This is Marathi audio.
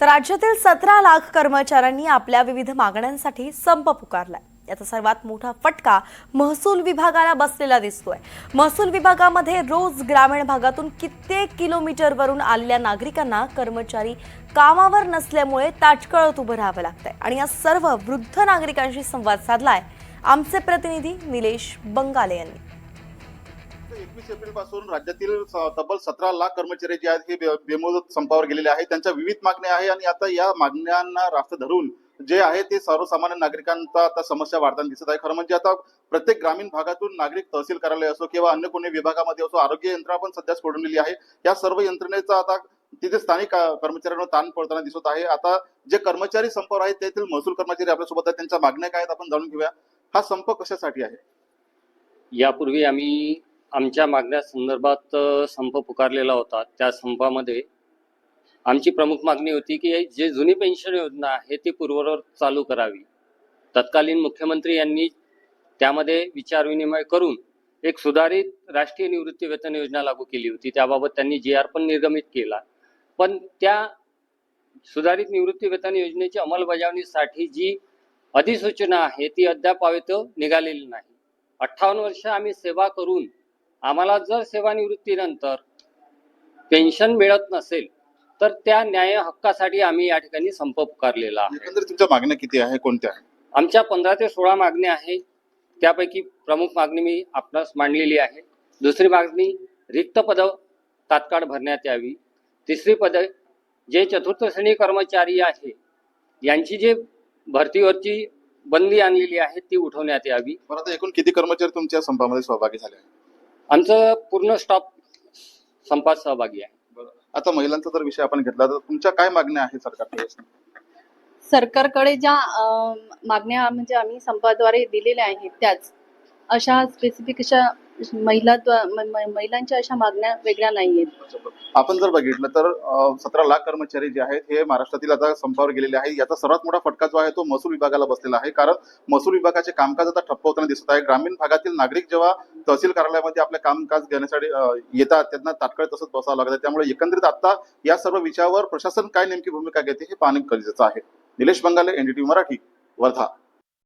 तर राज्यातील 17 लाख कर्मचाऱ्यांनी आपल्या विविध मागण्यांसाठी संप पुकारलाय। याचा सर्वात मोठा फटका महसूल विभागाला बसलेला दिसतोय। महसूल विभागामध्ये रोज ग्रामीण भागातून कित्येक किलोमीटरवरून आलेल्या नागरिकांना कर्मचारी कामावर नसल्यामुळे ताटकळत उभं राहावं लागतंय आणि या सर्व वृद्ध नागरिकांशी संवाद साधलाय आमचे प्रतिनिधी निलेश बंगाले यांनी। 21 एप्रिल पासून राज्यातील तब्बल 17 लाख कर्मचारी जे आहेत हे बेमुदत संपावर गेलेले आहेत। त्यांच्या विविध मागण्या आहेत आणि आता या मागण्यांना रास्त धरून जे आहे ते सर्वसामान्य नागरिकांचा आता समस्या वाढताना दिसत आहे। खरं म्हणजे आता प्रत्येक ग्रामीण भागातून नागरिक तहसील कार्यालय असो किंवा अन्य कोणी विभागामध्ये असो, आरोग्य यंत्रणा पण सध्या सोडलेली आहे। या सर्व यंत्रणेचा आता तिथे स्थानिक कर्मचाऱ्यांवर ताण पडताना दिसत आहे। आता जे कर्मचारी संपावर आहेत त्यातील महसूल कर्मचारी आपल्यासोबत आहेत, त्यांच्या मागण्या काय आहेत आपण जाणून घेऊया। हा संप कशासाठी आहे? यापूर्वी आम्ही आमच्या मागण्या संदर्भात संप पुकारलेला होता। त्या संपामध्ये आमची प्रमुख मागणी होती की जे जुनी पेन्शन योजना आहे ती पूर्ववत चालू करावी। तत्कालीन मुख्यमंत्री यांनी त्यामध्ये विचारविनिमय करून एक सुधारित राष्ट्रीय निवृत्ती वेतन योजना लागू केली होती। त्याबाबत त्यांनी GR पण निर्गमित केला, पण त्या सुधारित निवृत्ती वेतन योजनेची अंमलबजावणीसाठी जी अधिसूचना आहे ती अद्याप निघालेली नाही। 58 वर्ष आम्ही सेवा करून आम्हाला जर सेवानिवृत्तीनंतर पेन्शन मिळत नसेल तर त्या न्याय हक्कासाठी आम्ही या ठिकाणी संप पुकारलेला आहे। एकंदरीत तुमच्या मागण्या किती आहे, कोणत्या आहे? आमच्या 15 ते 16 मागण्या आहे। त्यापैकी प्रमुख मागणी मी आपणास मांडलेली आहे। दुसरी मागणी रिक्त पद तात्काळ भरण्यात यावी। तिसरी पद जे चतुर्थ श्रेणी कर्मचारी आहे यांची जे भरतीवरची बंदी आणलेली आहे ती उठवण्यात यावी। बरं, आता एकूण किती कर्मचारी तुमच्या संपामध्ये सहभागी झाले आहेत? आमचं पूर्ण स्टाफ संपात सहभागी आहे। आता महिलांचा जर विषय आपण घेतला तर तुमच्या काय मागण्या आहेत सरकारकडे? सरकारकडे ज्या मागण्या म्हणजे आम्ही संपाद्वारे दिलेल्या आहेत त्याच अशा स्पेसिफिक अशा महिलांच्या अशा मागण्या वेगळ्या नाहीयेत। आपण जर बघितलं तर 17 लाख कर्मचारी जे आहेत हे महाराष्ट्रातील आता संपावर गेलेले आहेत। याचा सर्वात मोठा फटका जो आहे तो महसूल विभागाला बसलेला आहे, कारण महसूल विभागाचे कामकाज आता ठप्प होताना दिसत आहे। ग्रामीण भागातील नागरिक जेव्हा तहसील कार्यालयामध्ये आपले कामकाज घेण्यासाठी येतात त्यांना तात्काळ तसंच बसावं लागतं। त्यामुळे एकंदरीत आता या सर्व विषयावर प्रशासन काय नेमकी भूमिका घेते हे पाहणे गरजेचं आहे। निलेश बंगाले, NDTV मराठी, वर्धा।